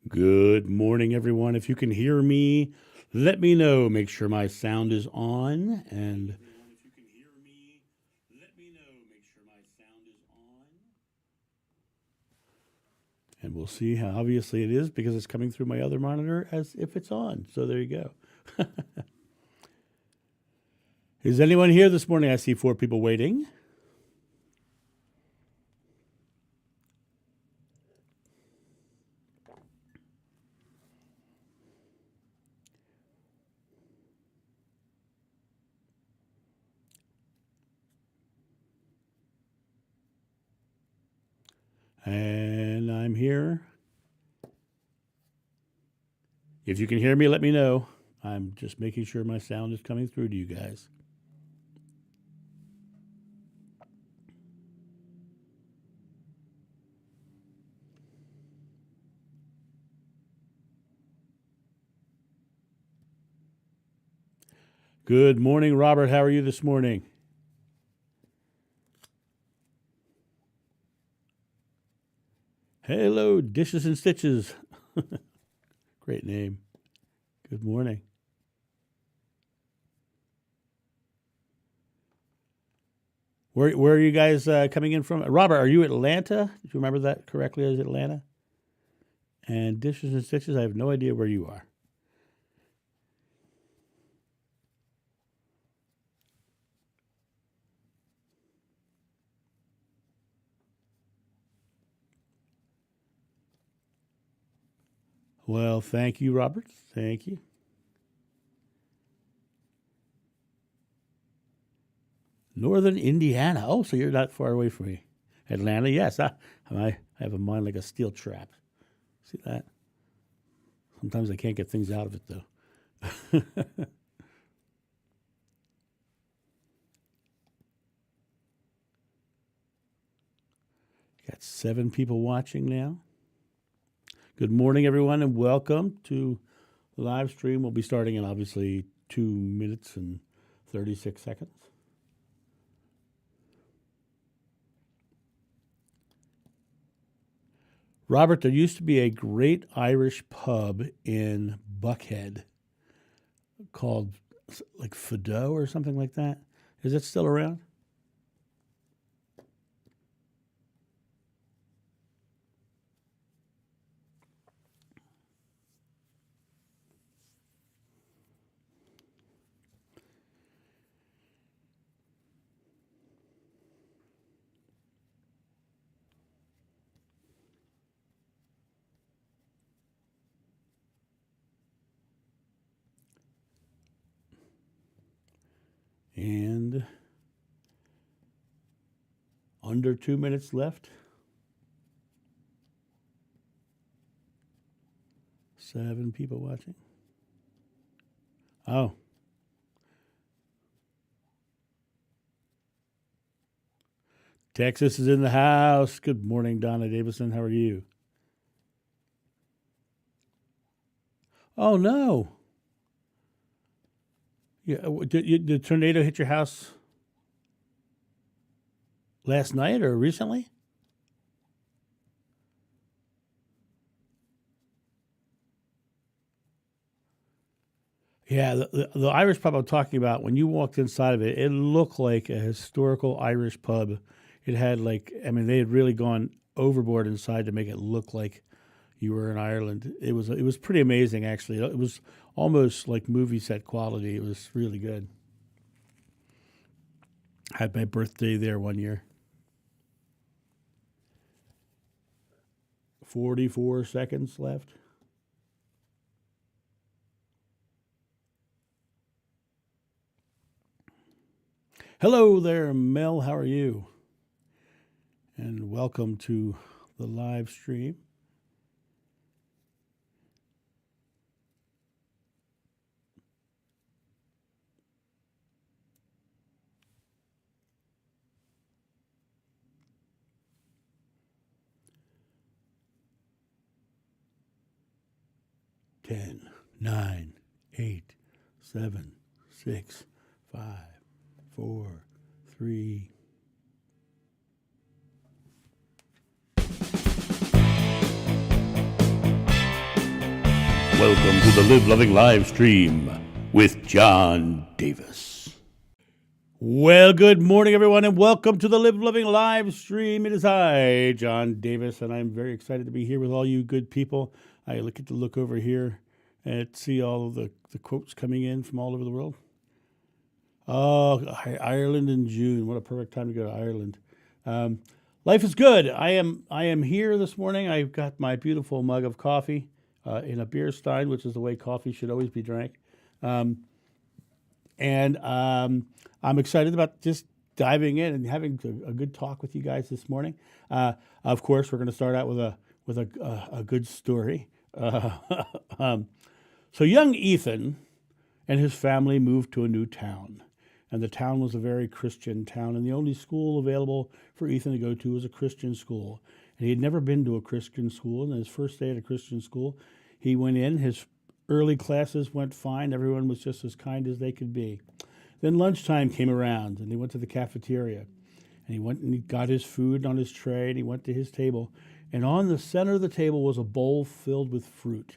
Good morning, everyone. If you can hear me, let me know. Make sure my sound is on. And we'll see how obviously it is because it's coming through my other monitor as if it's on. So there you go. Is anyone here this morning? I see 4 people waiting. And I'm here. If you can hear me, let me know. I'm just making sure my sound is coming through to you guys. Good morning, Robert. How are you this morning? Hello, Dishes and Stitches. Great name. Good morning. Where are you guys coming in from? Robert, are you Atlanta? Did you remember that correctly as Atlanta? And Dishes and Stitches, I have no idea where you are. Well, thank you, Robert. Thank you. Northern Indiana. Oh, so you're not far away from me. Atlanta, yes. I have a mind like a steel trap. See that? Sometimes I can't get things out of it, though. Got 7 people watching now. Good morning, everyone, and welcome to the live stream. We'll be starting in obviously 2 minutes and 36 seconds. Robert, there used to be a great Irish pub in Buckhead called like Fido or something like that. Is it still around? And under 2 minutes left. 7 people watching. Oh. Texas is in the house. Good morning, Donna Davison. How are you? Oh, no. Yeah, did the tornado hit your house last night or recently? Yeah, the Irish pub I'm talking about, when you walked inside of it, it looked like a historical Irish pub. It had they had really gone overboard inside to make it look like you were in Ireland. It was pretty amazing, actually. It was almost like movie set quality. It was really good. I had my birthday there one year. 44 seconds left. Hello there, Mel. How are you? And welcome to the live stream. Ten, 9, 8, 7, 6, 5, 4, 3. Welcome to the Live Loving live stream with John Davis. Well, good morning, everyone, and welcome to the Live Loving live stream. It is I, John Davis, and I'm very excited to be here with all you good people. I get to look over here and see all of the quotes coming in from all over the world. Oh, Ireland in June. What a perfect time to go to Ireland. Life is good. I am here this morning. I've got my beautiful mug of coffee in a beer stein, which is the way coffee should always be drank. And I'm excited about just diving in and having a good talk with you guys this morning. Of course, we're going to start out with a good story. So young Ethan and his family moved to a new town. And the town was a very Christian town, and the only school available for Ethan to go to was a Christian school. And he had never been to a Christian school, and his first day at a Christian school, he went in. His early classes went fine. Everyone was just as kind as they could be. Then lunchtime came around, and he went to the cafeteria. And he went and he got his food on his tray, and he went to his table. And on the center of the table was a bowl filled with fruit.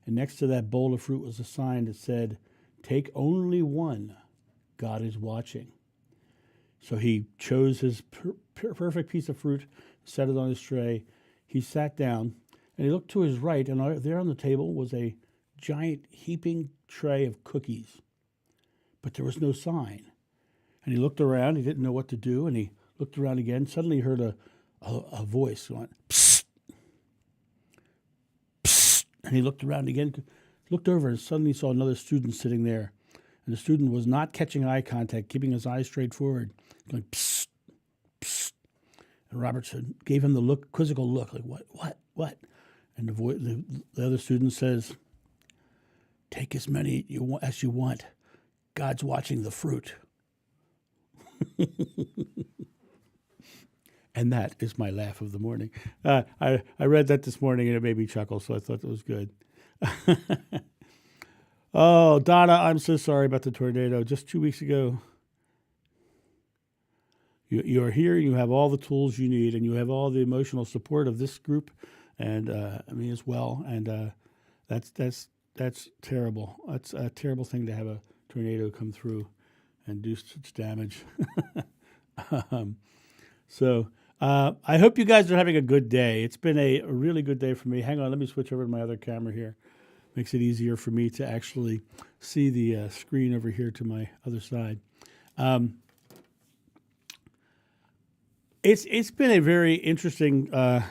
And next to that bowl of fruit was a sign that said, "Take only one. God is watching." So he chose his perfect piece of fruit, set it on his tray. He sat down, and he looked to his right, and there on the table was a giant heaping tray of cookies. But there was no sign. And he looked around. He didn't know what to do, and he looked around again. Suddenly he heard a voice going, "Psst, psst." And he looked around again, looked over, and suddenly saw another student sitting there. And the student was not catching eye contact, keeping his eyes straight forward, going, "Psst, psst." And Robertson gave him the quizzical look, like, what? And the other student says, "Take as many as you want. God's watching the fruit." And that is my laugh of the morning. I read that this morning, and it made me chuckle, so I thought it was good. Oh, Donna, I'm so sorry about the tornado. Just 2 weeks ago, you are here, and you have all the tools you need, and you have all the emotional support of this group, and me as well. And that's terrible. That's a terrible thing to have a tornado come through and do such damage. So I hope you guys are having a good day. It's been a really good day for me. Hang on, let me switch over to my other camera here. Makes it easier for me to actually see the screen over here to my other side. It's been a very interesting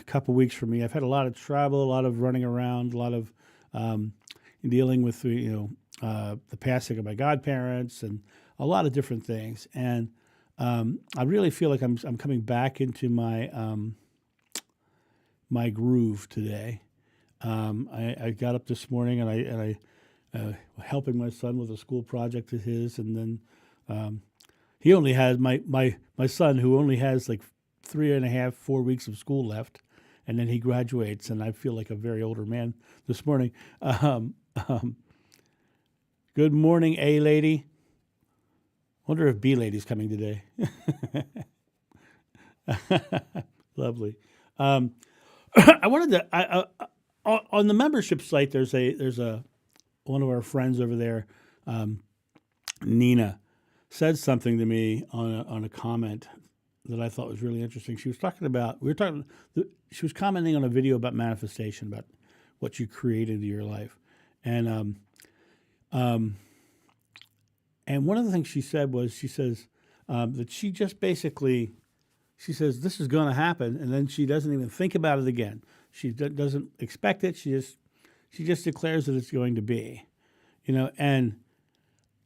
couple weeks for me. I've had a lot of travel, a lot of running around, a lot of dealing with the passing of my godparents, and a lot of different things. And I really feel like I'm coming back into my my groove today. I got up this morning, and I helping my son with a school project of his, and then he only has my son, who only has like 3.5, 4 weeks of school left, and then he graduates, and I feel like a very older man this morning. Good morning, A lady. Wonder if B lady's coming today. Lovely. I wanted to. On the membership site, there's a one of our friends over there, Nina, said something to me on a comment that I thought was really interesting. She was she was commenting on a video about manifestation, about what you create into your life, and one of the things she said was, she says that she just basically, she says this is going to happen, and then she doesn't even think about it again. She doesn't expect it. She just declares that it's going to be, And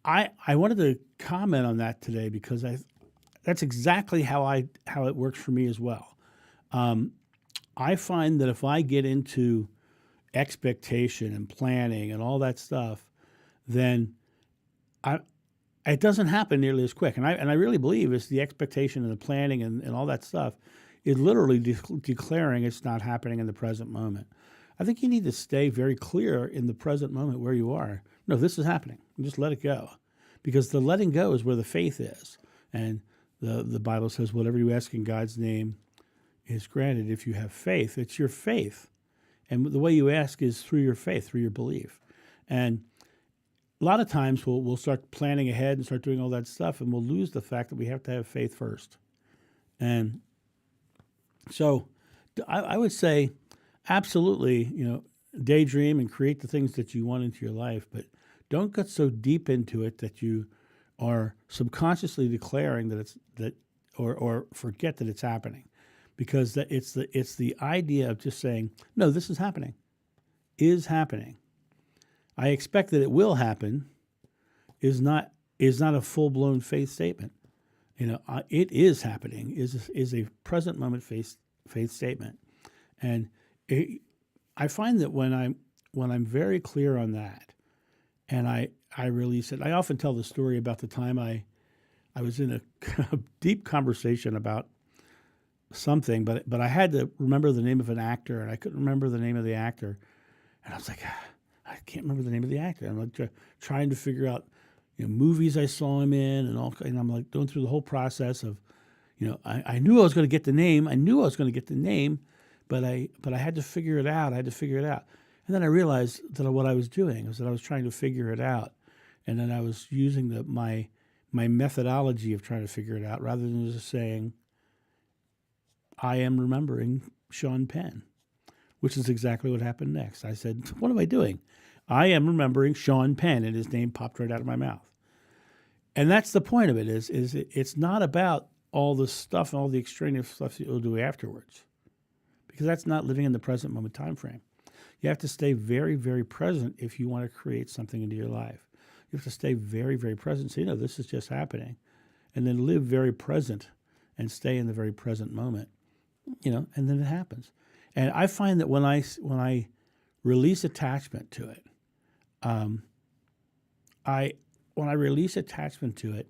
I wanted to comment on that today, because that's exactly how it works for me as well. I find that if I get into expectation and planning and all that stuff, then it doesn't happen nearly as quick. And I really believe it's the expectation and the planning and all that stuff is literally declaring it's not happening in the present moment. I think you need to stay very clear in the present moment where you are. No, this is happening. Just let it go. Because the letting go is where the faith is. And the Bible says, whatever you ask in God's name is granted if you have faith. It's your faith And the way you ask is through your faith, through your belief. And a lot of times we'll start planning ahead and start doing all that stuff, and we'll lose the fact that we have to have faith first. And so I would say absolutely, daydream and create the things that you want into your life, but don't get so deep into it that you are subconsciously declaring or forget that it's happening, because that it's the idea of just saying, no, this is happening. I expect that it will happen is not a full-blown faith statement. It is happening is a present moment faith statement. And I find that when I'm very clear on that, and I release it, I often tell the story about the time I was in a deep conversation about something, but I had to remember the name of an actor, and I couldn't remember the name of the actor, and I was like, I can't remember the name of the actor. I'm like trying to figure out, movies I saw him in, and I'm like going through the whole process of, I knew I was going to get the name. But I had to figure it out. And then I realized that what I was doing was that I was trying to figure it out, and then I was using my methodology of trying to figure it out rather than just saying, I am remembering Sean Penn, which is exactly what happened next. I said, what am I doing? I am remembering Sean Penn, and his name popped right out of my mouth. And that's the point of it, is it's not about all the stuff and all the extraneous stuff that you'll do afterwards, because that's not living in the present moment time frame. You have to stay very, very present if you want to create something into your life. You have to stay very, very present. Say, this is just happening. And then live very present and stay in the very present moment, and then it happens. And I find that when I release attachment to it, when I release attachment to it,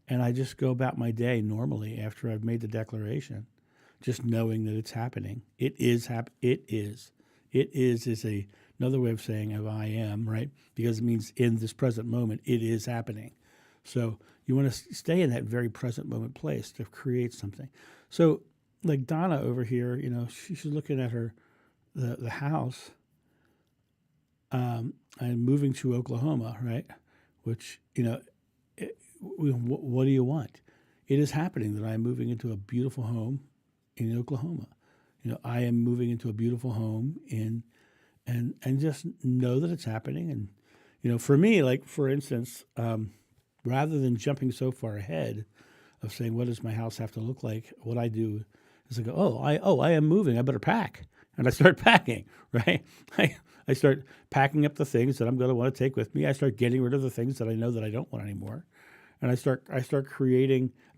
and I just go about my day normally after I've made the declaration, just knowing that it's happening. It is another way of saying of I am, right? Because it means in this present moment, it is happening. So you want to stay in that very present moment place to create something. So like Donna over here, she's looking at the house. I'm moving to Oklahoma, right? Which, what do you want? It is happening that I'm moving into a beautiful home in Oklahoma. I am moving into a beautiful home and just know that it's happening. And, for me, like, for instance, rather than jumping so far ahead of saying, what does my house have to look like? What I do is I go, I am moving. I better pack. And I start packing, right? I start packing up the things that I'm going to want to take with me. I start getting rid of the things that I know that I don't want anymore. And I start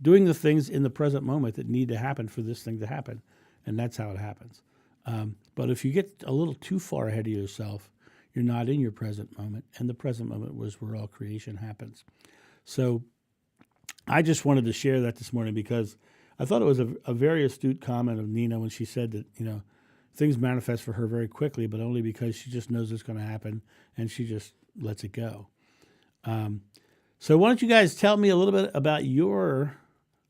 doing the things in the present moment that need to happen for this thing to happen. And that's how it happens. But if you get a little too far ahead of yourself, you're not in your present moment. And the present moment was where all creation happens. So I just wanted to share that this morning because I thought it was a very astute comment of Nina when she said that, things manifest for her very quickly, but only because she just knows it's going to happen and she just lets it go. So why don't you guys tell me a little bit about your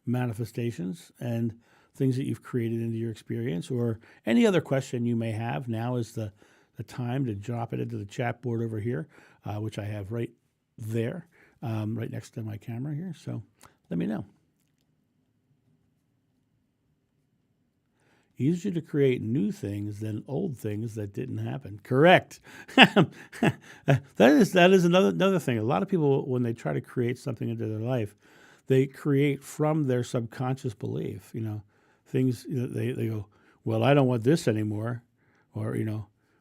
manifestations and things that you've created into your experience, or any other question you may have. Now is the time to drop it into the chat board over here, which I have right there, right next to my camera here. So let me know. Easier to create new things than old things that didn't happen. Correct. That is another thing. A lot of people, when they try to create something into their life, they create from their subconscious belief. Things they go, well, I don't want this anymore, or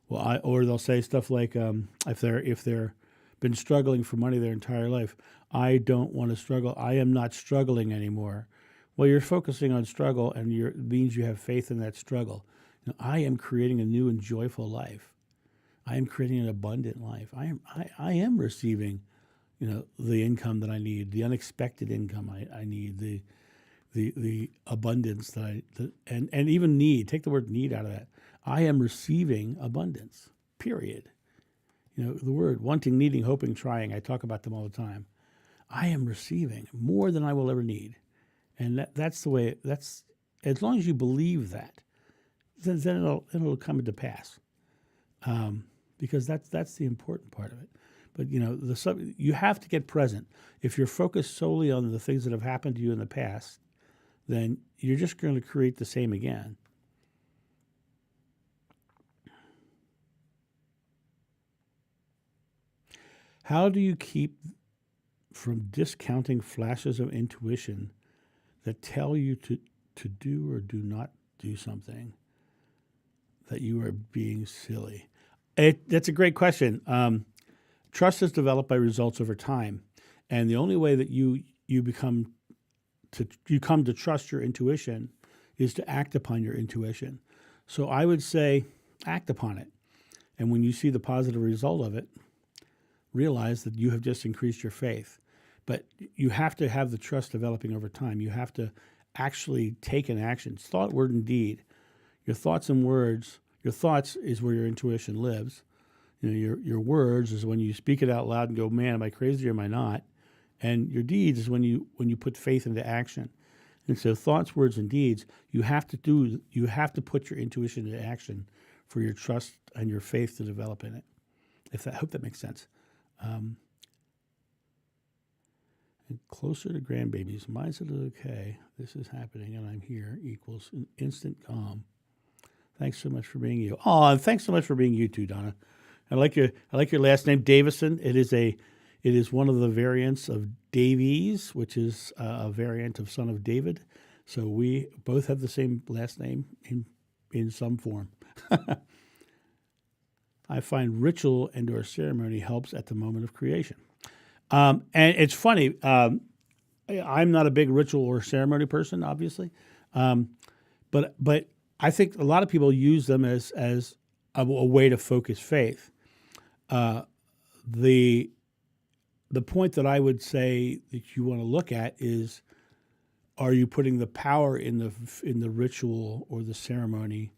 or they'll say stuff like, if they're been struggling for money their entire life, I don't want to struggle. I am not struggling anymore. Well, you're focusing on struggle, and it means you have faith in that struggle. I am creating a new and joyful life. I am creating an abundant life. I am receiving, the income that I need, the unexpected income I need, the abundance and even need. Take the word need out of that. I am receiving abundance. Period. The word wanting, needing, hoping, trying. I talk about them all the time. I am receiving more than I will ever need. And that's the way. That's as long as you believe that, then it'll come into pass. because that's the important part of it. But you have to get present. If you're focused solely on the things that have happened to you in the past, then you're just going to create the same again. How do you keep from discounting flashes of intuition that tell you to do or do not do something, that you are being silly? That's a great question. Trust is developed by results over time, and the only way that you come to trust your intuition is to act upon your intuition. So I would say act upon it, and when you see the positive result of it, realize that you have just increased your faith. But you have to have the trust developing over time. You have to actually take an action. Thought, word, and deed. Your thoughts and words. Your thoughts is where your intuition lives. Your words is when you speak it out loud and go, man, am I crazy or am I not? And your deeds is when you put faith into action. And so thoughts, words, and deeds, you have to put your intuition into action for your trust and your faith to develop in it. I hope that makes sense. And closer to grandbabies. Mindset is okay. This is happening and I'm here equals an instant calm. Thanks so much for being you. Oh, and thanks so much for being you too, Donna. I like your last name, Davison. It is one of the variants of Davies, which is a variant of son of David. So we both have the same last name in some form. I find ritual and or ceremony helps at the moment of creation. And it's funny, I'm not a big ritual or ceremony person, obviously. But I think a lot of people use them as a way to focus faith. The point that I would say that you want to look at is, are you putting the power in the ritual or the ceremony,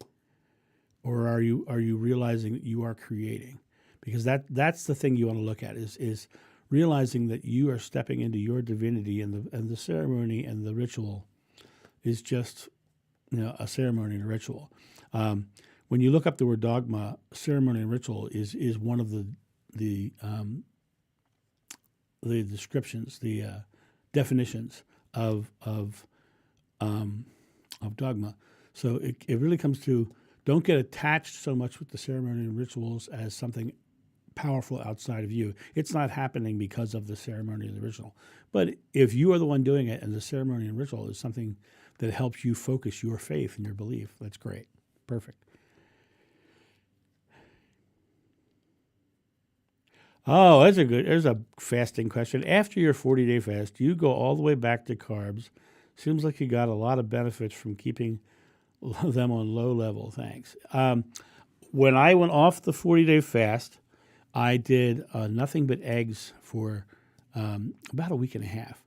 or are you realizing that you are creating? Because that's the thing you want to look at is realizing that you are stepping into your divinity, and the ceremony and the ritual is just a ceremony and a ritual. When you look up the word dogma, ceremony and ritual is one of the descriptions, the definitions of dogma. So it really comes to, don't get attached so much with the ceremony and rituals as something powerful outside of you. It's not happening because of the ceremony and the ritual. But if you are the one doing it and the ceremony and ritual is something that helps you focus your faith and your belief, that's great. Perfect. Oh, there's a fasting question. After your 40-day fast, do you go all the way back to carbs? Seems like you got a lot of benefits from keeping them on low level. Thanks. When I went off the 40-day fast, I did nothing but eggs for about a week and a half.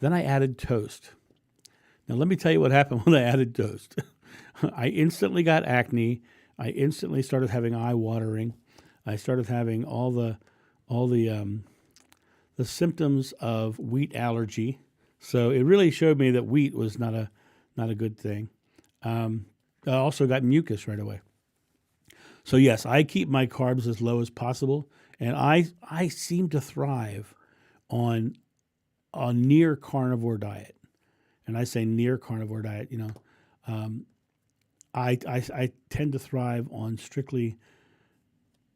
Then I added toast. Now, let me tell you what happened when I added toast. I instantly got acne. I instantly started having eye watering. I started having all the symptoms of wheat allergy. So it really showed me that wheat was not a good thing. I also got mucus right away. So yes, I keep my carbs as low as possible, and I seem to thrive on a near carnivore diet. And I say near carnivore diet, I tend to thrive on strictly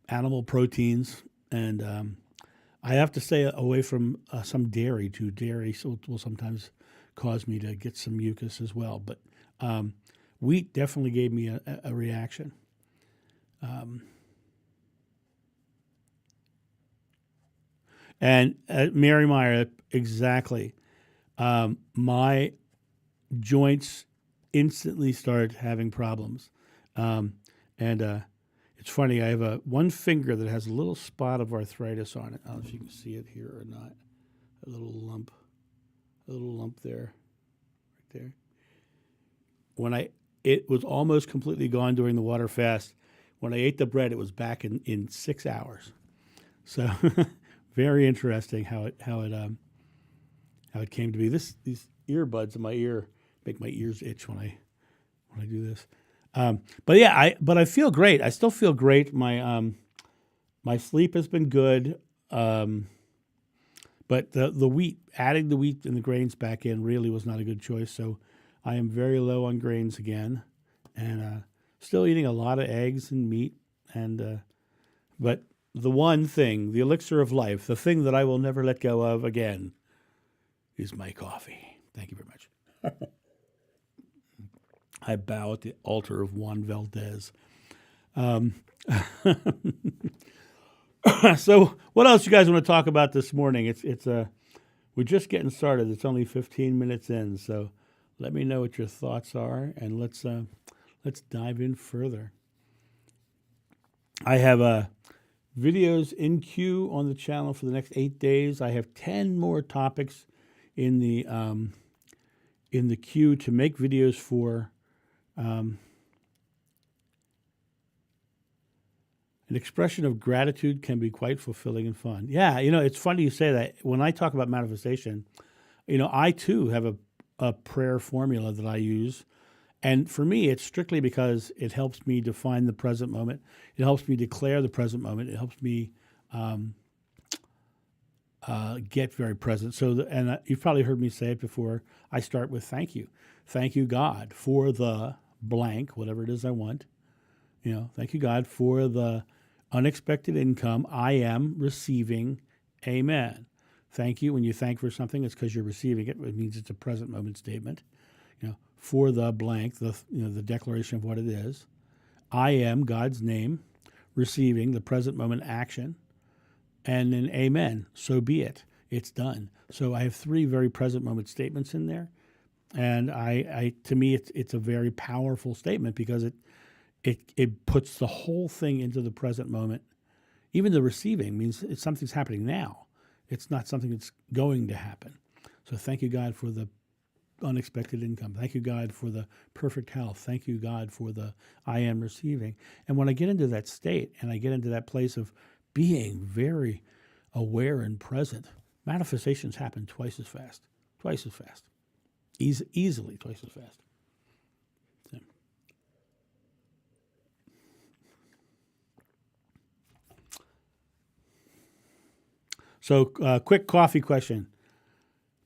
animal proteins, and I have to stay away from some dairy too. Dairy will sometimes cause me to get some mucus as well, but wheat definitely gave me a reaction. And Mary Meyer, exactly. My joints instantly start having problems. It's funny, I have one finger that has a little spot of arthritis on it. I don't know if you can see it here or not. A little lump there, right there. It was almost completely gone during the water fast. When I ate the bread, it was back in 6 hours. So very interesting how it came to be. These earbuds in my ear make my ears itch when I do this. But yeah, I feel great. I still feel great. My sleep has been good. Um, but the wheat, adding the wheat and the grains back in really was not a good choice. So I am very low on grains again, and still eating a lot of eggs and meat. And but the one thing, the elixir of life, the thing that I will never let go of again, is my coffee. Thank you very much. I bow at the altar of Juan Valdez. So, what else you guys want to talk about this morning? We're just getting started. It's only 15 minutes in, so let me know what your thoughts are, and let's dive in further. I have videos in queue on the channel for the next 8 days. I have 10 more topics in the queue to make videos for. An expression of gratitude can be quite fulfilling and fun. Yeah, it's funny you say that. When I talk about manifestation, I too have a prayer formula that I use. And for me, it's strictly because it helps me define the present moment. It helps me declare the present moment. It helps me get very present. And you've probably heard me say it before. I start with thank you. Thank you, God, for the blank, whatever it is I want. Thank you, God, for the unexpected income I am receiving. Amen. Thank you. When you thank for something, it's because you're receiving it. It means it's a present moment statement. For the blank, the declaration of what it is. I am, God's name, receiving the present moment action. And then amen. So be it. It's done. So I have 3 very present moment statements in there. And to me, it's a very powerful statement because it puts the whole thing into the present moment. Even the receiving means something's happening now. It's not something that's going to happen. So thank you, God, for the unexpected income. Thank you, God, for the perfect health. Thank you, God, for the I am receiving. And when I get into that state and I get into that place of being very aware and present, manifestations happen twice as fast. Easily twice as fast. So, quick coffee question.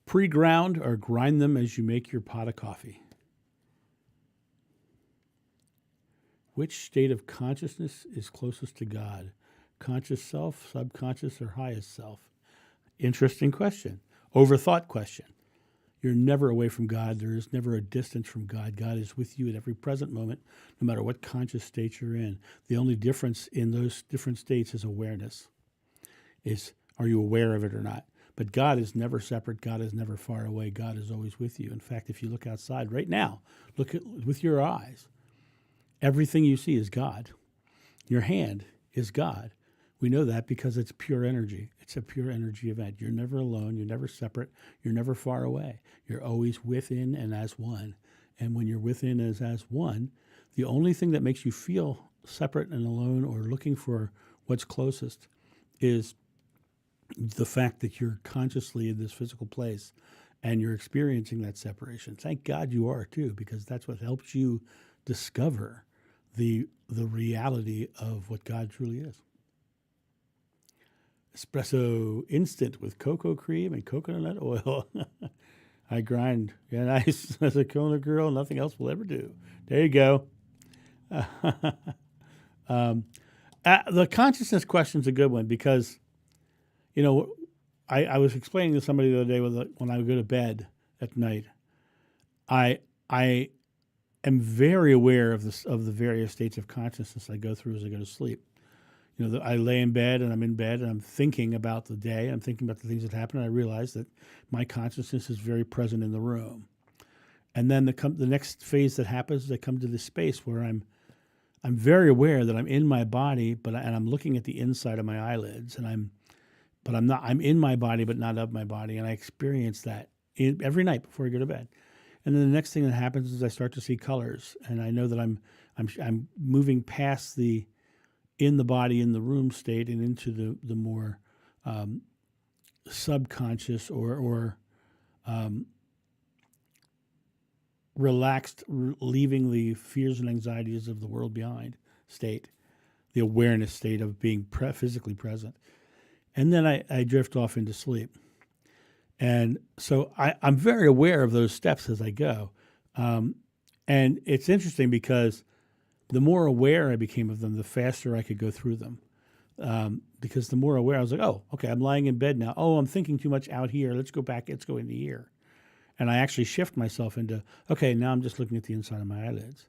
Pre-ground or grind them as you make your pot of coffee? Which state of consciousness is closest to God? Conscious self, subconscious, or highest self? Interesting question. Overthought question. You're never away from God. There is never a distance from God. God is with you at every present moment, no matter what conscious state you're in. The only difference in those different states is awareness. Are you aware of it or not? But God is never separate. God is never far away. God is always with you. In fact, if you look outside right now, look with your eyes, everything you see is God. Your hand is God. We know that because it's pure energy. It's a pure energy event. You're never alone. You're never separate. You're never far away. You're always within and as one. And when you're within as one, the only thing that makes you feel separate and alone or looking for what's closest is the fact that you're consciously in this physical place and you're experiencing that separation. Thank God you are too, because that's what helps you discover the reality of what God truly is. Espresso instant with cocoa cream and coconut oil. I grind. Yeah, nice. As a Kona girl, nothing else will ever do. There you go. The consciousness question is a good one because, I was explaining to somebody the other day when I would go to bed at night, I am very aware of the various states of consciousness I go through as I go to sleep. I lay in bed and I'm in bed and I'm thinking about the day. I'm thinking about the things that happened. And I realize that my consciousness is very present in the room. And then the next phase that happens is I come to this space where I'm very aware that I'm in my body, and I'm looking at the inside of my eyelids, and I'm in my body, but not of my body. And I experience that every night before I go to bed. And then the next thing that happens is I start to see colors, and I know that I'm moving past the in the body, in the room state, and into the more subconscious or relaxed, leaving the fears and anxieties of the world behind state, the awareness state of being physically present. And then I drift off into sleep. And so I'm very aware of those steps as I go. And it's interesting because the more aware I became of them, the faster I could go through them. Because the more aware, I was like, oh, okay, I'm lying in bed now. Oh, I'm thinking too much out here. Let's go back. Let's go into here. And I actually shift myself into, okay, now I'm just looking at the inside of my eyelids.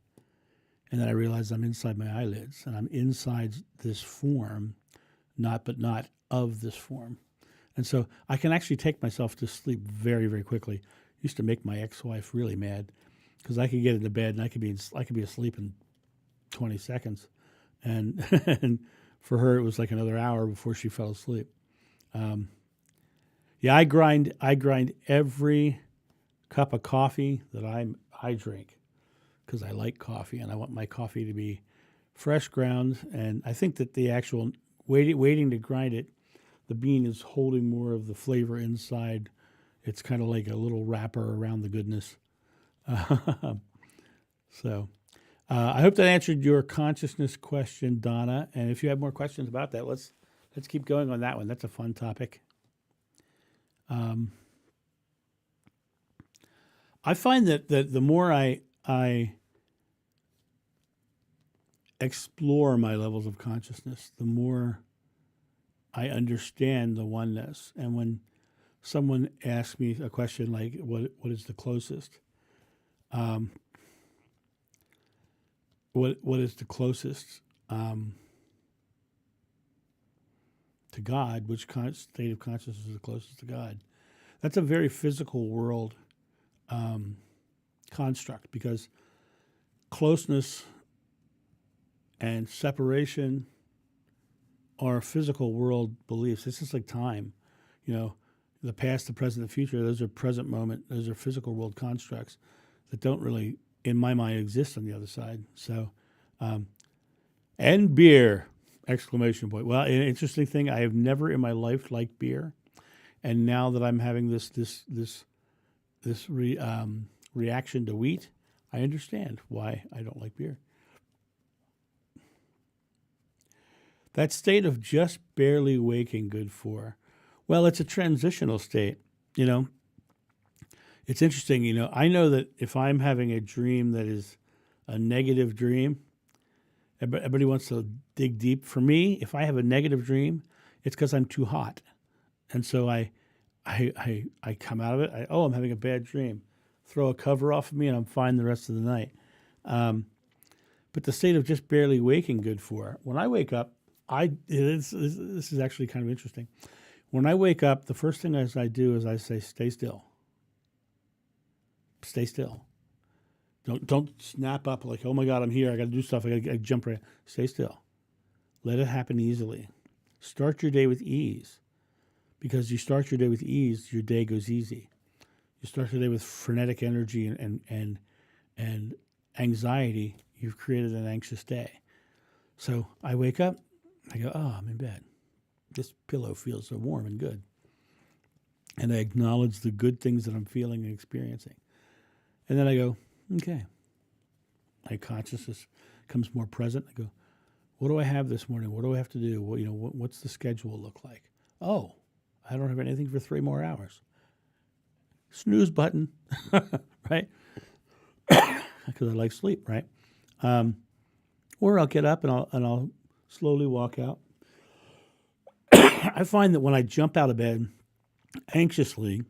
And then I realize I'm inside my eyelids and I'm inside this form, not of this form. And so I can actually take myself to sleep very, very quickly. Used to make my ex-wife really mad because I could get into bed and I could be asleep in 20 seconds. And, and for her, it was like another hour before she fell asleep. Yeah, I grind every cup of coffee that I drink because I like coffee and I want my coffee to be fresh ground. And I think that the actual waiting to grind it, the bean is holding more of the flavor inside. It's kind of like a little wrapper around the goodness. So I hope that answered your consciousness question, Donna. And if you have more questions about that, let's keep going on that one. That's a fun topic. I find that the more I explore my levels of consciousness, the more I understand the oneness. And when someone asks me a question like, what is the closest? What is the closest to God? Which state of consciousness is the closest to God? That's a very physical world construct because closeness and separation are physical world beliefs. It's just like time, the past, the present, the future. Those are present moment. Those are physical world constructs that don't really, in my mind, exist on the other side. So, and beer! Exclamation point. Well, an interesting thing. I have never in my life liked beer, and now that I'm having this reaction to wheat, I understand why I don't like beer. That state of just barely waking, good for. Well, it's a transitional state. It's interesting. I know that if I'm having a dream that is a negative dream, everybody wants to dig deep. For me, if I have a negative dream, it's because I'm too hot. And so I come out of it. I'm having a bad dream. Throw a cover off of me and I'm fine the rest of the night. But the state of just barely waking, good for. When I wake up, this is actually kind of interesting. When I wake up, the first thing I do is I say, stay still. Stay still. Don't snap up like, oh my God, I'm here. I got to do stuff. I got to jump right. Stay still. Let it happen easily. Start your day with ease. Because you start your day with ease, your day goes easy. You start your day with frenetic energy and anxiety, you've created an anxious day. So I wake up, I go, I'm in bed. This pillow feels so warm and good. And I acknowledge the good things that I'm feeling and experiencing. And then I go, okay. My consciousness becomes more present. I go, what do I have this morning? What do I have to do? What's the schedule look like? Oh, I don't have anything for 3 more hours. Snooze button, right? Because I like sleep, right? Or I'll get up and I'll slowly walk out. I find that when I jump out of bed anxiously,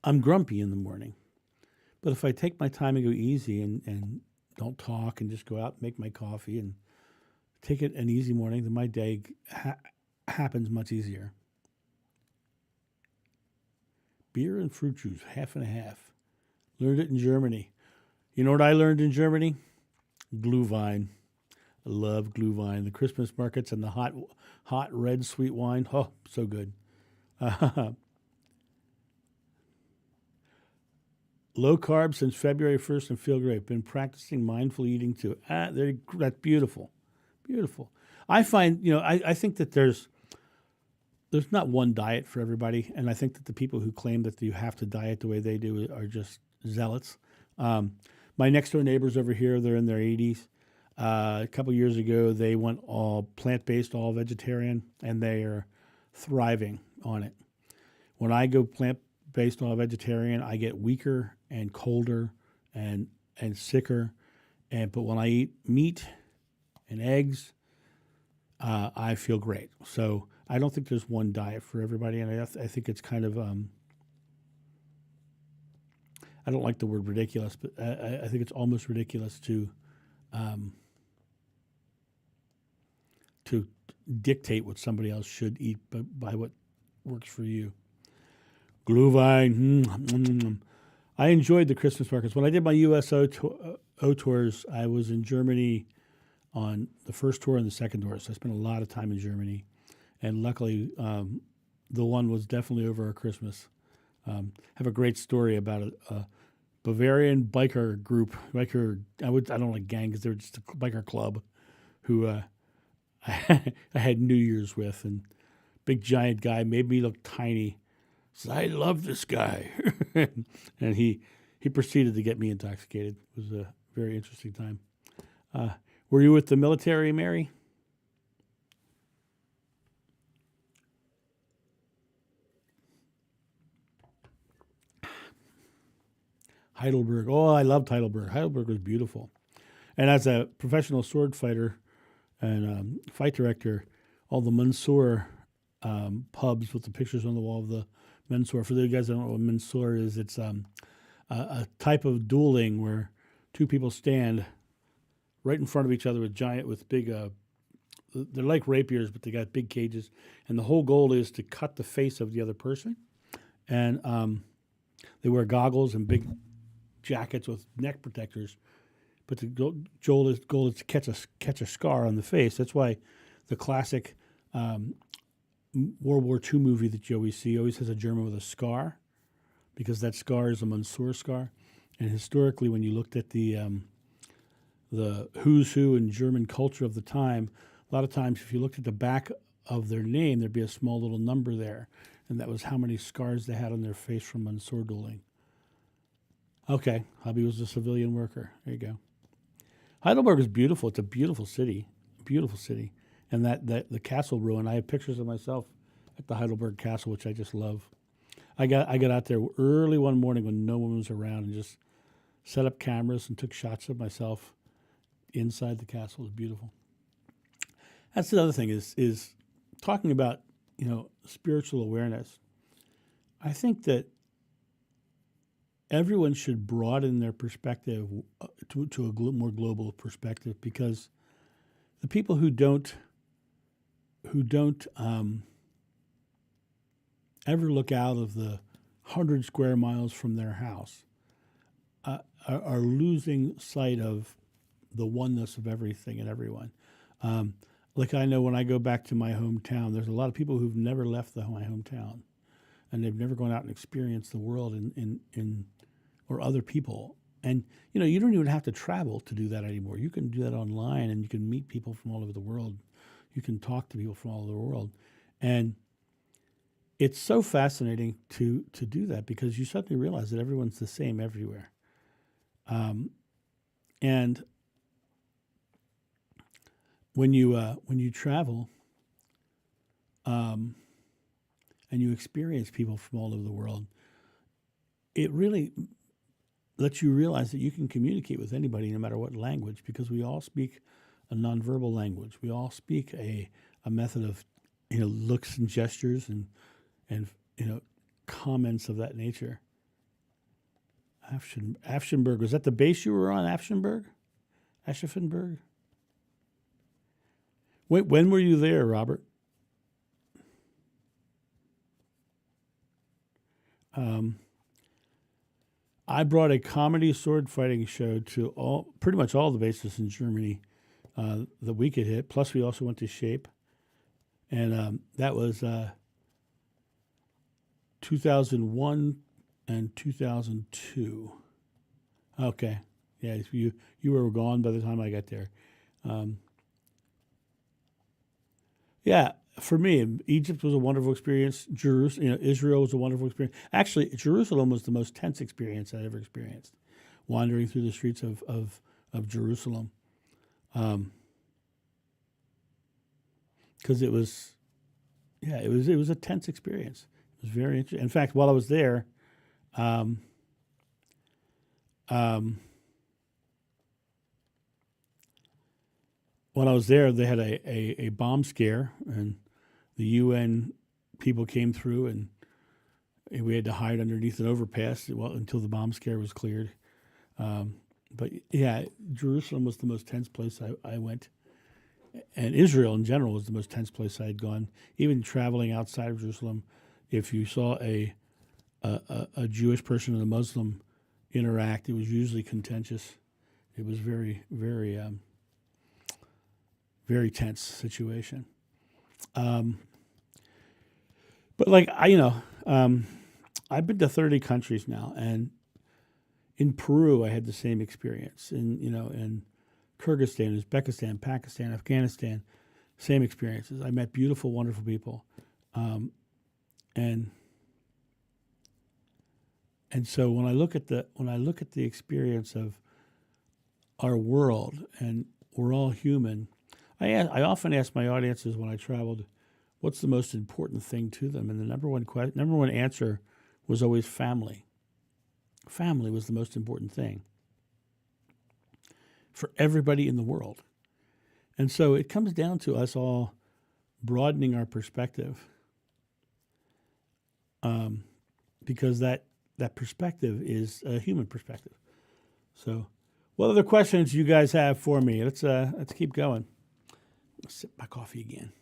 I'm grumpy in the morning. But if I take my time and go easy and don't talk and just go out and make my coffee and take it an easy morning, then my day happens much easier. Beer and fruit juice, half and a half. Learned it in Germany. You know what I learned in Germany? Glühwein. I love Glühwein. The Christmas markets and the hot red sweet wine. Oh, so good. Low carb since February 1st and feel great. Been practicing mindful eating too. That's beautiful. Beautiful. I find, I think that there's not one diet for everybody. And I think that the people who claim that you have to diet the way they do are just zealots. My next door neighbors over here, they're in their 80s. A couple years ago, they went all plant based, all vegetarian, and they are thriving on it. When I go plant based, all vegetarian, I get weaker and colder and sicker. But when I eat meat and eggs, I feel great. So I don't think there's one diet for everybody, and I think it's kind of I don't like the word ridiculous, but I think it's almost ridiculous to dictate what somebody else should eat by what works for you. Glühwein. I enjoyed the Christmas markets. When I did my USO tours, I was in Germany on the first tour and the second tour, so I spent a lot of time in Germany. And luckily, the one was definitely over our Christmas. Have a great story about a Bavarian biker group. I don't like gang because they were just a biker club who I had New Year's with, and big giant guy made me look tiny. Said, I love this guy, and he proceeded to get me intoxicated. It was a very interesting time. Were you with the military, Mary? Heidelberg. Oh, I loved Heidelberg. Heidelberg was beautiful. And as a professional sword fighter and fight director, all the Mansour pubs with the pictures on the wall of the Mansour. For the guys that don't know what Mansour is, it's a type of dueling where two people stand right in front of each other with big, they're like rapiers, but they got big cages. And the whole goal is to cut the face of the other person. And they wear goggles and big jackets with neck protectors. But the goal is to catch a scar on the face. That's why the classic World War II movie that you always see always has a German with a scar, because that scar is a Mansour scar. And historically, when you looked at the who's who in German culture of the time, a lot of times if you looked at the back of their name, there'd be a small little number there. And that was how many scars they had on their face from Mansour dueling. Okay, hubby was a civilian worker. There you go. Heidelberg is beautiful. It's a beautiful city, and that the castle ruin. I have pictures of myself at the Heidelberg Castle, which I just love. I got out there early one morning when no one was around and just set up cameras and took shots of myself inside the castle. It was beautiful. That's another thing is talking about spiritual awareness. I think that everyone should broaden their perspective to a more global perspective, because the people who don't ever look out of the 100 square miles from their house are losing sight of the oneness of everything and everyone. Like I know when I go back to my hometown, there's a lot of people who've never left my hometown, and they've never gone out and experienced the world in or other people. And you don't even have to travel to do that anymore. You can do that online, and you can meet people from all over the world. You can talk to people from all over the world, and it's so fascinating to do that, because you suddenly realize that everyone's the same everywhere. And when you travel, and you experience people from all over the world, it really lets you realize that you can communicate with anybody, no matter what language, because we all speak a nonverbal language. We all speak a method of looks and gestures and comments of that nature. Afshenberg, was that the base you were on? Afshenberg? Aschaffenburg? Wait, when were you there, Robert? I brought a comedy sword fighting show to pretty much all the bases in Germany that we could hit. Plus, we also went to Shape, and that was 2001 and 2002. Okay, yeah, you were gone by the time I got there. Yeah, for me, Egypt was a wonderful experience. Israel was a wonderful experience. Actually, Jerusalem was the most tense experience I ever experienced. wandering through the streets of Jerusalem, because it was a tense experience. It was very interesting. In fact, while I was there, um, um, they had a bomb scare, and the UN people came through, and we had to hide underneath an overpass until the bomb scare was cleared. Um, but yeah, Jerusalem was the most tense place I went, and Israel in general was the most tense place I had gone. Even traveling outside of Jerusalem, if you saw a Jewish person and a Muslim interact, it was usually contentious. It was very, very, very tense situation. But like I've been to 30 countries now, and in Peru I had the same experience. In Kyrgyzstan, Uzbekistan, Pakistan, Afghanistan, same experiences. I met beautiful, wonderful people, and so when I look at the experience of our world, and we're all human, I often ask my audiences when I traveled, what's the most important thing to them? And the number one answer was always family. Family was the most important thing for everybody in the world. And so it comes down to us all broadening our perspective, because that perspective is a human perspective. So what other questions you guys have for me? Let's keep going. Let's sip my coffee again.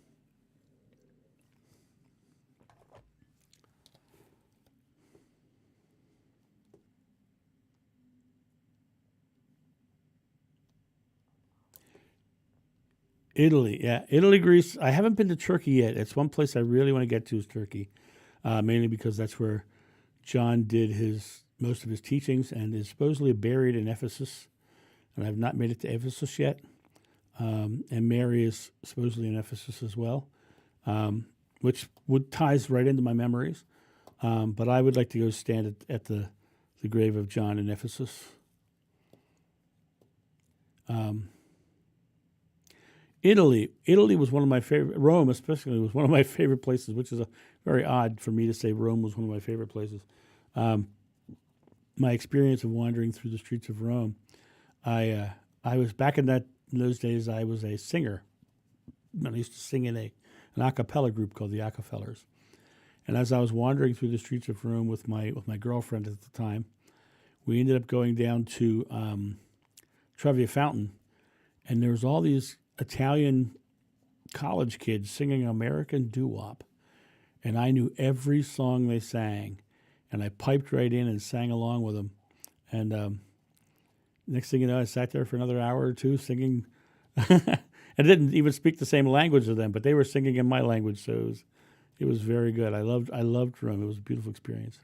Italy, yeah. Italy, Greece. I haven't been to Turkey yet. It's one place I really want to get to is Turkey, mainly because that's where John did most of his teachings and is supposedly buried in Ephesus. And I've not made it to Ephesus yet. And Mary is supposedly in Ephesus as well, which ties right into my memories. But I would like to go stand at the grave of John in Ephesus. Italy was one of my favorite. Rome, especially, was one of my favorite places, which is very odd for me to say Rome was one of my favorite places. My experience of wandering through the streets of Rome, I was back in those days. I was a singer, and I used to sing in an a cappella group called the Acapellers. And as I was wandering through the streets of Rome with my girlfriend at the time, we ended up going down to Trevi Fountain, and there was all these Italian college kids singing American doo-wop, and I knew every song they sang, and I piped right in and sang along with them. And next thing you know, I sat there for another hour or two singing. I didn't even speak the same language as them, but they were singing in my language, so it was very good. I loved Rome. It was a beautiful experience.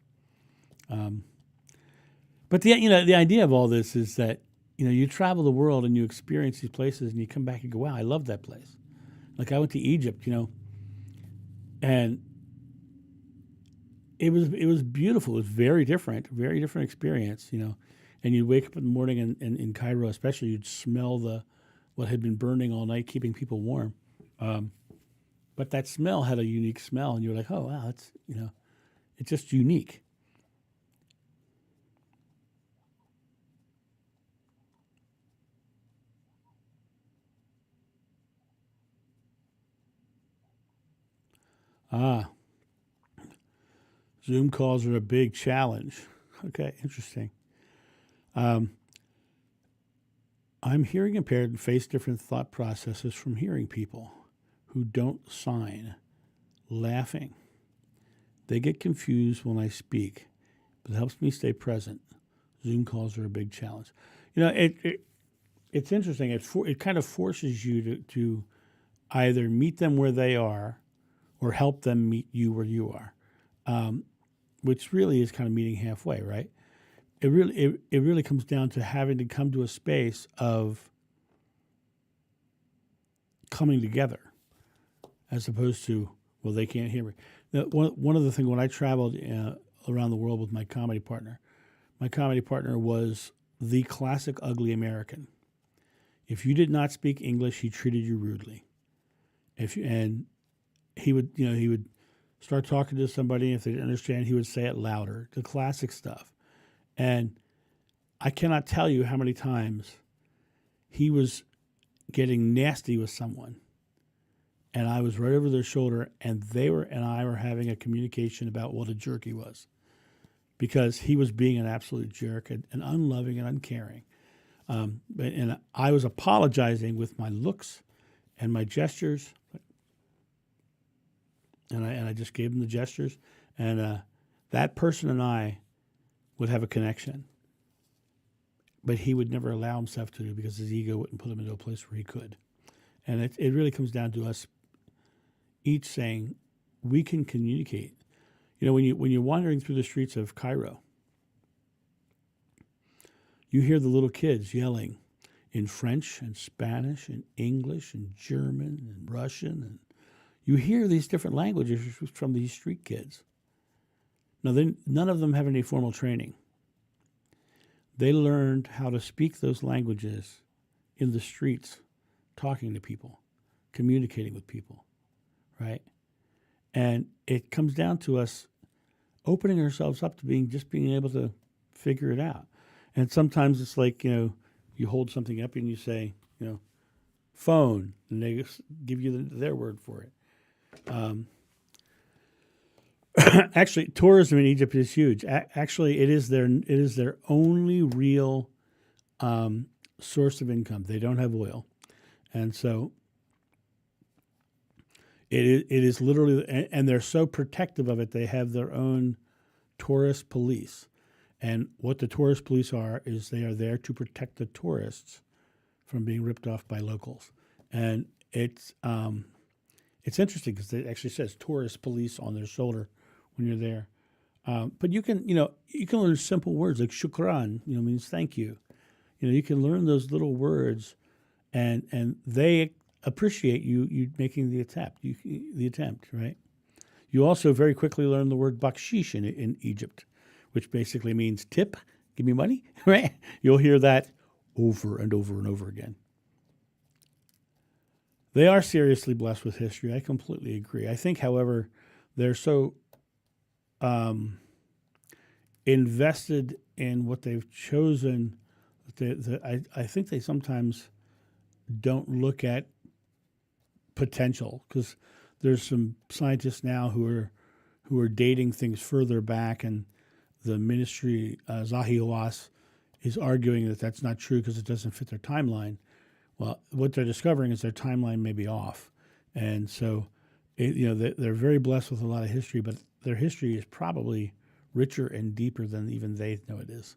But the idea of all this is that you travel the world and you experience these places and you come back and go, wow, I love that place. Like I went to Egypt, and it was beautiful. It was very different experience, And you'd wake up in the morning in Cairo, especially, you'd smell what had been burning all night, keeping people warm. But that smell had a unique smell, and you were like, oh wow, it's just unique. Ah, Zoom calls are a big challenge. Okay, interesting. Um, I'm hearing impaired and face different thought processes from hearing people who don't sign, laughing. They get confused when I speak, but it helps me stay present. Zoom calls are a big challenge. It's interesting. It kind of forces you to either meet them where they are or help them meet you where you are, which really is kind of meeting halfway, right? It really comes down to having to come to a space of coming together, as opposed to, well, they can't hear me. One of the things when I traveled around the world with my comedy partner was the classic ugly American. If you did not speak English, he treated you rudely. And he would start talking to somebody. If they didn't understand, he would say it louder. The classic stuff. And I cannot tell you how many times he was getting nasty with someone, and I was right over their shoulder, and I were having a communication about what a jerk he was, because he was being an absolute jerk and unloving and uncaring. And I was apologizing with my looks and my gestures, and I just gave him the gestures, and that person and I would have a connection. But he would never allow himself to, because his ego wouldn't put him into a place where he could. And it really comes down to us each saying, we can communicate. When you're wandering through the streets of Cairo, you hear the little kids yelling in French and Spanish and English and German and Russian, and you hear these different languages from these street kids. Now, none of them have any formal training. They learned how to speak those languages in the streets, talking to people, communicating with people, right? And it comes down to us opening ourselves up to being able to figure it out. And sometimes it's like, you hold something up and you say, phone, and they give you their word for it. Actually, tourism in Egypt is huge. Actually, it is their only real source of income. They don't have oil, and so it is literally. And they're so protective of it. They have their own tourist police, and what the tourist police are is they are there to protect the tourists from being ripped off by locals. And it's interesting because it actually says tourist police on their shoulder when you're there. But you can learn simple words like shukran, means thank you. You can learn those little words, and they appreciate you making the attempt, right? You also very quickly learn the word bakshish in Egypt, which basically means tip, give me money, right? You'll hear that over and over and over again. They are seriously blessed with history. I completely agree. I think, however, they're so invested in what they've chosen. I think they sometimes don't look at potential, because there's some scientists now who are dating things further back, and the ministry, Zahi Hawass, is arguing that that's not true because it doesn't fit their timeline. Well, what they're discovering is their timeline may be off, and so they're very blessed with a lot of history, but their history is probably richer and deeper than even they know it is,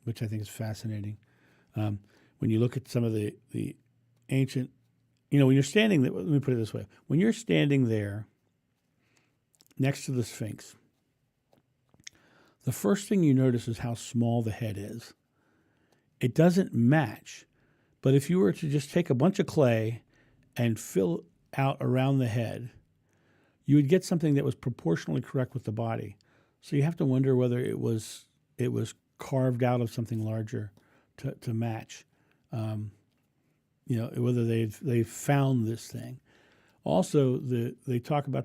which I think is fascinating. When you look at some of the ancient, when you're standing there, let me put it this way. When you're standing there next to the Sphinx, the first thing you notice is how small the head is. It doesn't match, but if you were to just take a bunch of clay and fill out around the head, you would get something that was proportionally correct with the body. So you have to wonder whether it was carved out of something larger to match. Whether they've found this thing. Also, the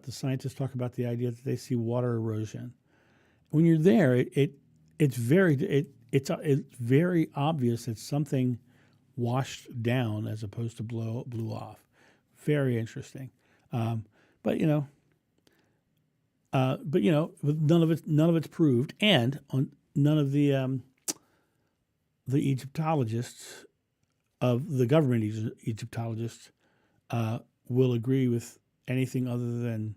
scientists talk about the idea that they see water erosion. When you're there, it's very obvious that something washed down as opposed to blew off. Very interesting. But none of it's proved, and none of the Egyptologists of the government Egyptologists will agree with anything other than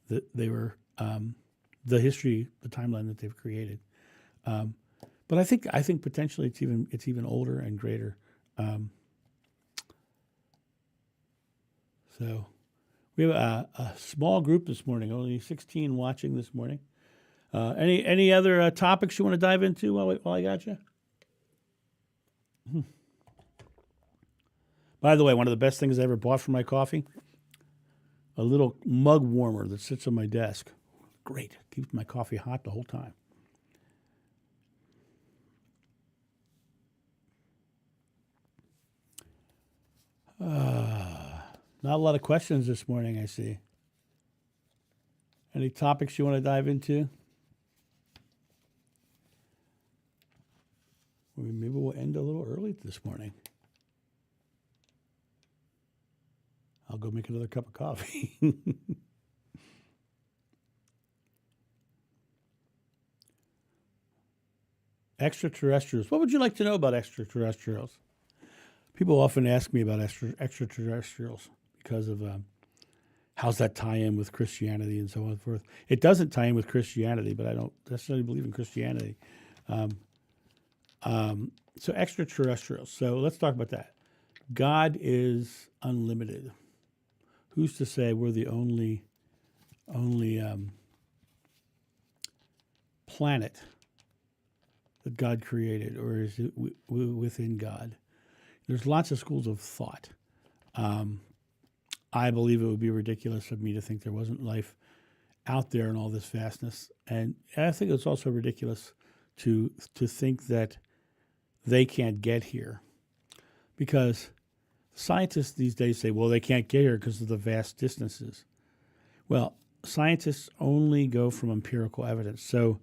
that they were the history, the timeline that they've created. But I think potentially it's even older and greater. So we have a small group this morning, only 16 watching this morning. Any other topics you want to dive into while I got you? By the way, one of the best things I ever bought for my coffee, a little mug warmer that sits on my desk. Great. Keeps my coffee hot the whole time. Not a lot of questions this morning, I see. Any topics you want to dive into? Maybe we'll end a little early this morning. I'll go make another cup of coffee. Extraterrestrials. What would you like to know about extraterrestrials? People often ask me about extraterrestrials because of how's that tie in with Christianity and so on and so forth. It doesn't tie in with Christianity, but I don't necessarily believe in Christianity. So extraterrestrials. So let's talk about that. God is unlimited. Who's to say we're the only planet that God created, or is it within God? There's lots of schools of thought. I believe it would be ridiculous of me to think there wasn't life out there in all this vastness, and I think it's also ridiculous to think that they can't get here, because scientists these days say, well, they can't get here because of the vast distances. Well, scientists only go from empirical evidence, so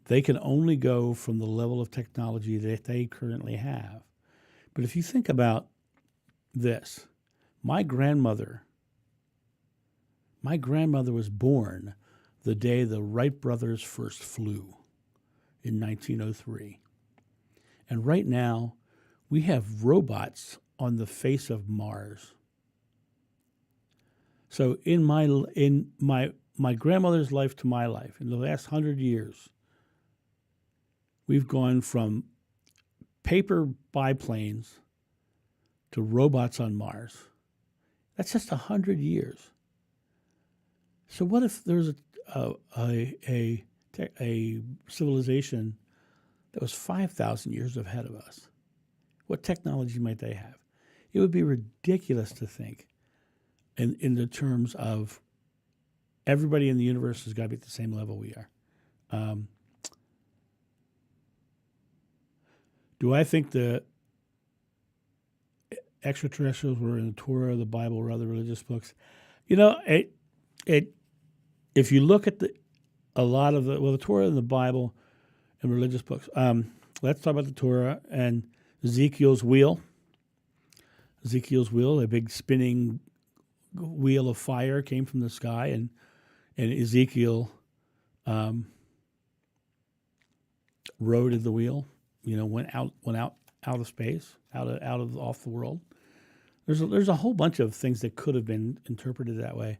they can only go from the level of technology that they currently have. But if you think about this, my grandmother was born the day the Wright brothers first flew in 1903. And right now, we have robots on the face of Mars. So in my grandmother's life to my life, in the last 100 years, we've gone from paper biplanes to robots on Mars. That's just 100 years. So what if there's a civilization that was 5,000 years ahead of us? What technology might they have? It would be ridiculous to think in the terms of everybody in the universe has got to be at the same level we are. Do I think the extraterrestrials were in the Torah, the Bible, or other religious books? You know, if you look at a lot of the Torah and the Bible and religious books, let's talk about the Torah and Ezekiel's wheel. Ezekiel's wheel, a big spinning wheel of fire came from the sky, and Ezekiel rode in the wheel. You know, went out of space, off the world. There's a whole bunch of things that could have been interpreted that way.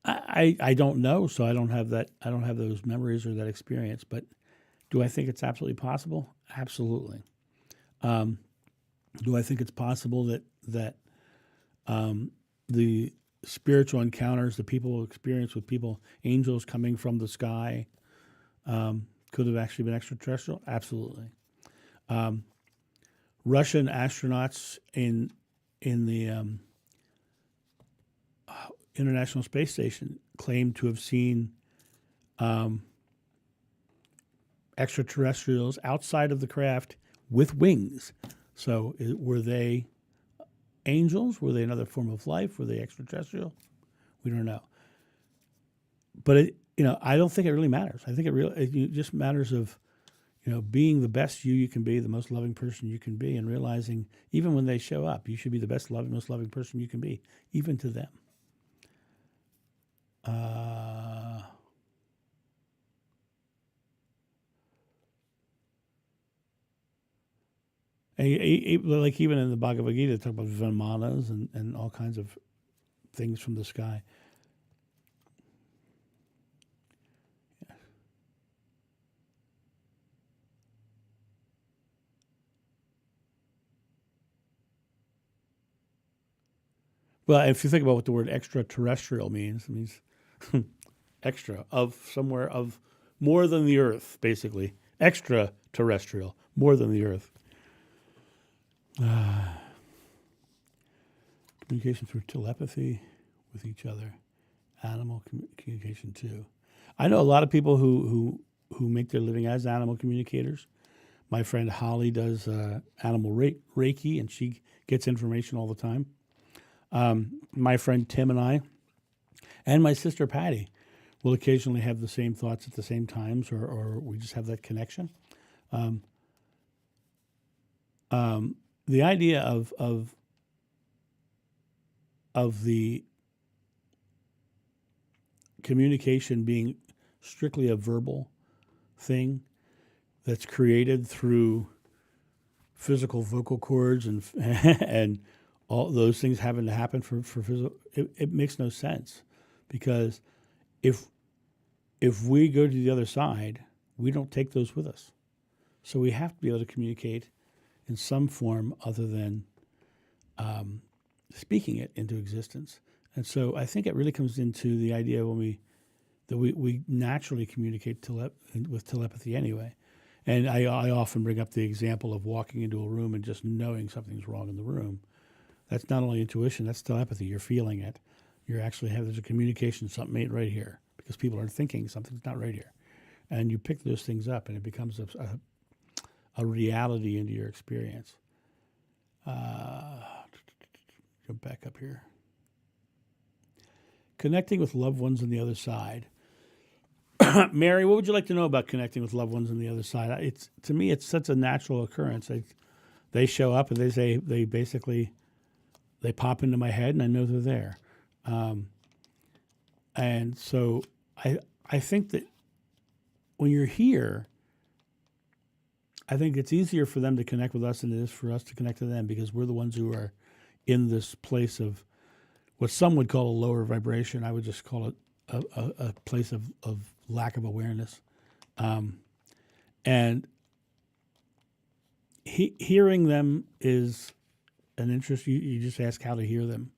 I don't know, so I don't have those memories or that experience. But do I think it's absolutely possible? Absolutely. Do I think it's possible that the spiritual encounters that people experience with people, angels coming from the sky, could have actually been extraterrestrial? Absolutely. Russian astronauts in the International Space Station claimed to have seen extraterrestrials outside of the craft with wings. So were they angels? Were they another form of life? Were they extraterrestrial? We don't know. But I don't think it really matters. I think it just matters of, being the best you can be, the most loving person you can be, and realizing even when they show up, you should be the best, most loving person you can be, even to them. Like even in the Bhagavad Gita, they talk about Vimanas and all kinds of things from the sky. Well, if you think about what the word extraterrestrial means, it means extra, of somewhere, of more than the Earth, basically. Extraterrestrial, more than the Earth. Communication through telepathy with each other. Animal communication too. I know a lot of people who make their living as animal communicators, My friend Holly does animal Reiki, and she gets information all the time. My friend Tim and my sister Patty will occasionally have the same thoughts at the same times, or we just have that connection. The idea of the communication being strictly a verbal thing that's created through physical vocal cords and and all those things having to happen for physical, it makes no sense, because if we go to the other side, we don't take those with us. So we have to be able to communicate in some form other than speaking it into existence. And so I think it really comes into the idea when we naturally communicate with telepathy anyway. And I often bring up the example of walking into a room and just knowing something's wrong in the room. That's not only intuition, that's telepathy. You're feeling it. You're actually there's a communication, something ain't right here, because people are thinking something's not right here. And you pick those things up, and it becomes a reality into your experience. Go back up here. Connecting with loved ones on the other side. Mary, what would you like to know about connecting with loved ones on the other side? To me, it's such a natural occurrence. They show up and they pop into my head, and I know they're there. And so I think that when you're here, I think it's easier for them to connect with us than it is for us to connect to them, because we're the ones who are in this place of what some would call a lower vibration. I would just call it a place of lack of awareness. And hearing them is an interest. You just ask how to hear them.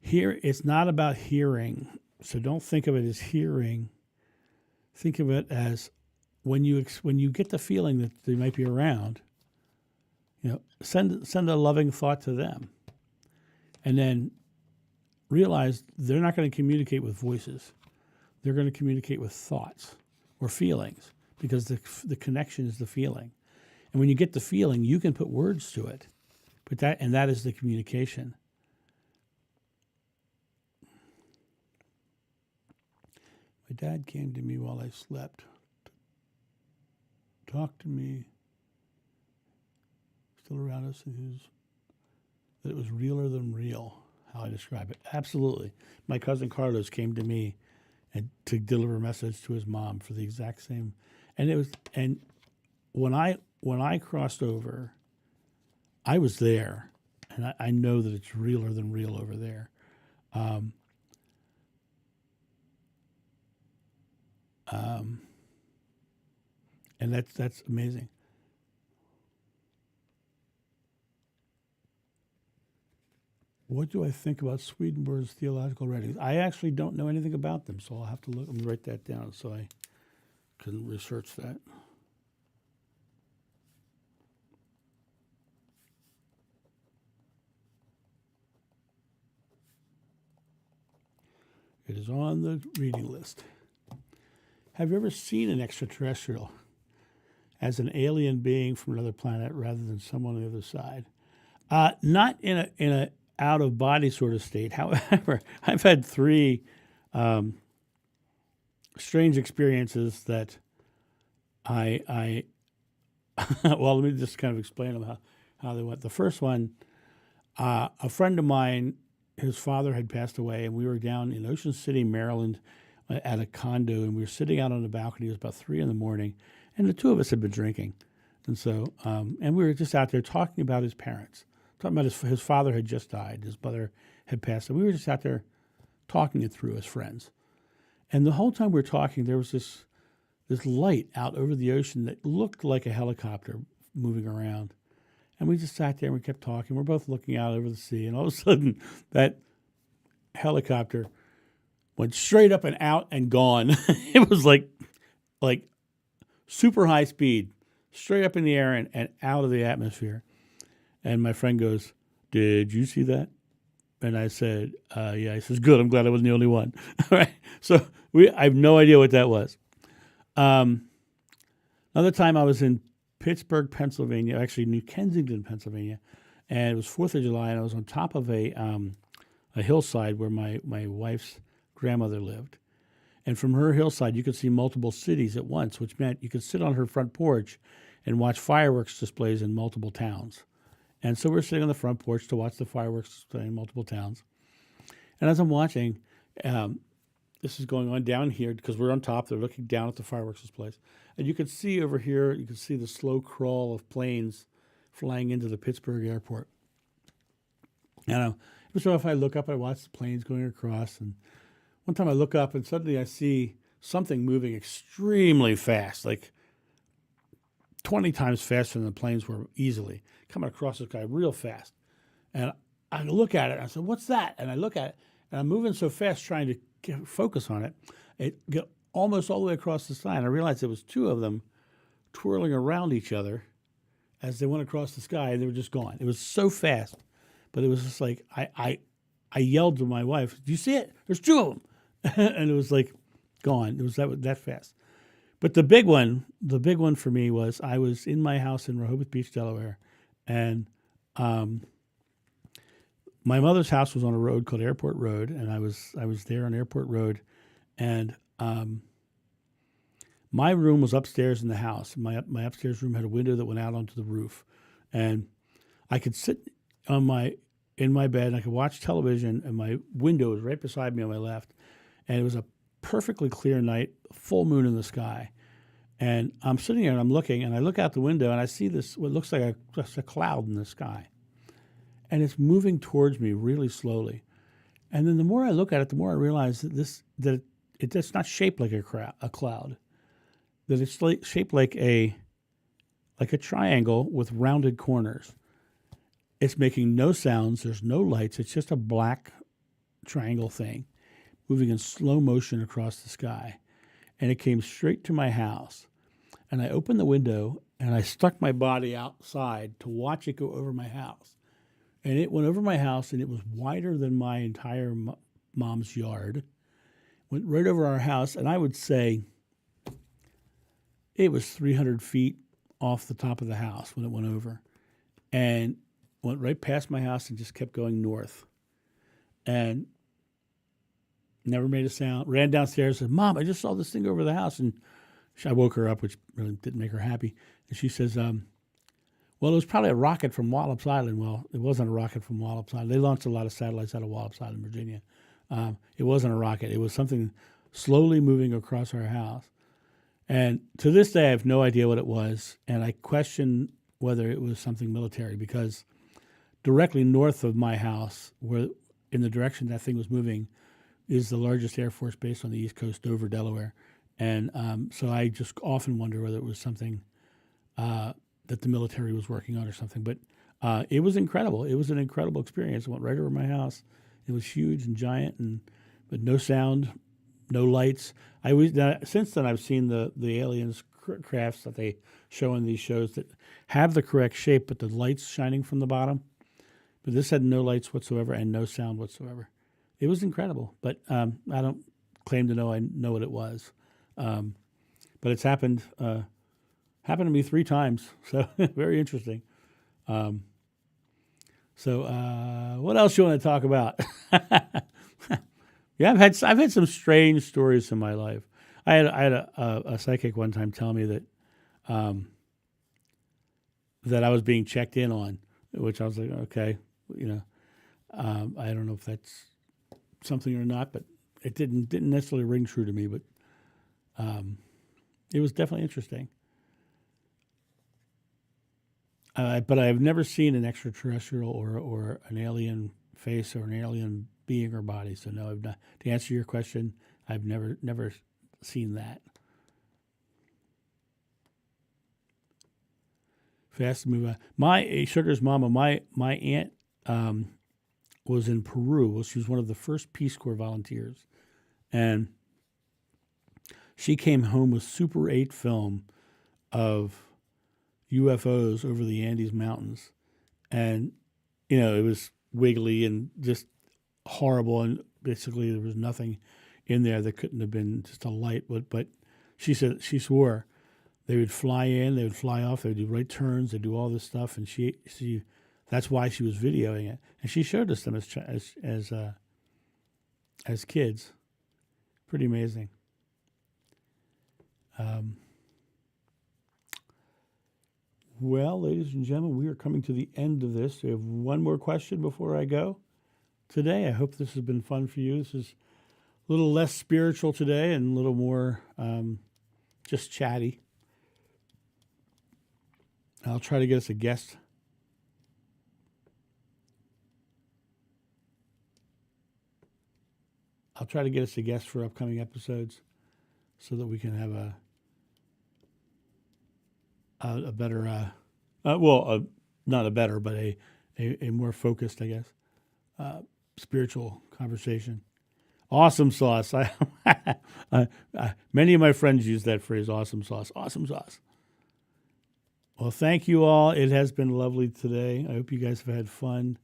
Here, it's not about hearing, so don't think of it as hearing. Think of it as when you get the feeling that they might be around, send a loving thought to them, and then realize they're not going to communicate with voices. They're going to communicate with thoughts or feelings, because the connection is the feeling. And when you get the feeling, you can put words to it, that is the communication. My dad came to me while I slept. Talk to me, still around us, that it was realer than real, how I describe it. Absolutely. My cousin Carlos came to me to deliver a message to his mom for the exact same. And when I crossed over, I was there, and I know that it's realer than real over there. And that's amazing. What do I think about Swedenborg's theological writings? I actually don't know anything about them, so I'll have to look and write that down so I can research that. It is on the reading list. Have you ever seen an extraterrestrial as an alien being from another planet rather than someone on the other side? Not in a out of body sort of state. However, I've had 3 strange experiences that I well, let me just kind of explain them how they went. The first one, a friend of mine, his father had passed away, and we were down in Ocean City, Maryland, at a condo, and we were sitting out on the balcony. It was about 3 a.m, and the 2 of us had been drinking, and so and we were just out there talking about his parents, talking about his father had just died, his mother had passed, and we were just out there talking it through as friends. And the whole time we were talking, there was this light out over the ocean that looked like a helicopter moving around. And we just sat there and we kept talking. We're both looking out over the sea, and all of a sudden that helicopter went straight up and out and gone. It was like super high speed, straight up in the air and out of the atmosphere. And my friend goes, "Did you see that?" And I said, "Yeah." He says, "Good. I'm glad I wasn't the only one." All right. So I have no idea what that was. Another time I was in Pittsburgh, Pennsylvania, actually New Kensington, Pennsylvania, and it was 4th of July, and I was on top of a hillside where my wife's grandmother lived. And from her hillside, you could see multiple cities at once, which meant you could sit on her front porch and watch fireworks displays in multiple towns. And so we're sitting on the front porch to watch the fireworks display in multiple towns. And as I'm watching, this is going on down here because we're on top. They're looking down at the fireworks displays. And you can see over here, you can see the slow crawl of planes flying into the Pittsburgh airport. And so if I look up, I watch the planes going across. And one time I look up and suddenly I see something moving extremely fast, like 20 times faster than the planes were easily, coming across the sky real fast. And I look at it, and I said, what's that? And I look at it, and I'm moving so fast trying to focus on it. It got almost all the way across the sky, and I realized there was two of them twirling around each other as they went across the sky, and they were just gone. It was so fast, but it was just like, I yelled to my wife, do you see it? There's two of them. And it was like gone. It was that fast. But the big one for me was I was in my house in Rehoboth Beach, Delaware, and my mother's house was on a road called Airport Road, and I was there on Airport Road, and my room was upstairs in the house. My upstairs room had a window that went out onto the roof, and I could sit in my bed and I could watch television, and my window was right beside me on my left, and it was a perfectly clear night, full moon in the sky. And I'm sitting there and I'm looking, and I look out the window and I see this, what looks like just a cloud in the sky. And it's moving towards me really slowly. And then the more I look at it, the more I realize that it's not shaped like a cloud, that it's shaped like a triangle with rounded corners. It's making no sounds. There's no lights. It's just a black triangle thing moving in slow motion across the sky. And it came straight to my house. And I opened the window and I stuck my body outside to watch it go over my house. And it went over my house, and it was wider than my entire mom's yard. Went right over our house, and I would say it was 300 feet off the top of the house when it went over. And went right past my house and just kept going north. And never made a sound. Ran downstairs and said, Mom, I just saw this thing over the house. And I woke her up, which really didn't make her happy. And she says, well, it was probably a rocket from Wallops Island. Well, it wasn't a rocket from Wallops Island. They launched a lot of satellites out of Wallops Island, Virginia. It wasn't a rocket. It was something slowly moving across our house. And to this day, I have no idea what it was. And I question whether it was something military, because directly north of my house, where in the direction that thing was moving, is the largest Air Force base on the East Coast, Dover, Delaware. And so I just often wonder whether it was something that the military was working on or something. But it was incredible. It was an incredible experience. It went right over my house. It was huge and giant, but no sound, no lights. Since then, I've seen the aliens crafts that they show in these shows that have the correct shape, but the lights shining from the bottom. But this had no lights whatsoever and no sound whatsoever. It was incredible, but I don't claim to know I know what it was. But it's happened to me 3 times, so very interesting. So what else you want to talk about? Yeah, I've had some strange stories in my life. I had a psychic one time tell me that that I was being checked in on, which I was like, okay, I don't know if that's something or not, but it didn't necessarily ring true to me, but it was definitely interesting. But I've never seen an extraterrestrial or an alien face or an alien being or body. So no, I've not. To answer your question, I've never seen that. Fast to move on. My Sugar's mama, my aunt was in Peru. Well, she was one of the first Peace Corps volunteers, and she came home with Super 8 film of UFOs over the Andes Mountains. And, it was wiggly and just horrible. And basically there was nothing in there that couldn't have been just a light. But she said, she swore They would fly in, they would fly off, they would do right turns, they would do all this stuff, and she that's why she was videoing it, and she showed us them as kids. Pretty amazing. Well, ladies and gentlemen, we are coming to the end of this. We have one more question before I go today. I hope this has been fun for you. This is a little less spiritual today and a little more just chatty. I'll try to get us a guest. I'll try to get us a guest for upcoming episodes so that we can have a better, not a better, but a more focused, I guess, spiritual conversation. Awesome sauce. Many of my friends use that phrase, awesome sauce. Awesome sauce. Well, thank you all. It has been lovely today. I hope you guys have had fun.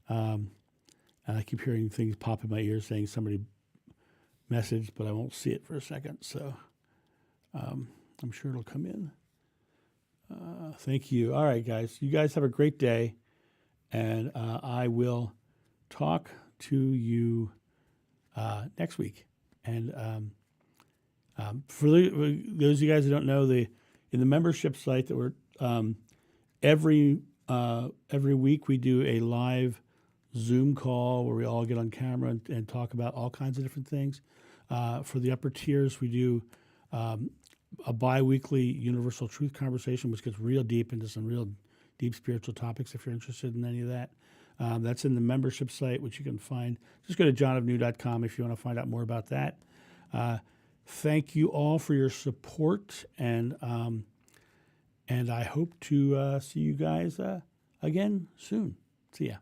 And I keep hearing things pop in my ears saying somebody messaged, but I won't see it for a second. So I'm sure it'll come in. Thank you. All right, guys. You guys have a great day. And I will talk to you next week. And for those of you guys who don't know, in the membership site that we're every week we do a live Zoom call where we all get on camera and talk about all kinds of different things. For the upper tiers, we do a bi-weekly universal truth conversation, which gets real deep into some real deep spiritual topics if you're interested in any of that. That's in the membership site, which you can find. Just go to johnofnew.com if you want to find out more about that. Thank you all for your support, and I hope to see you guys again soon. See ya.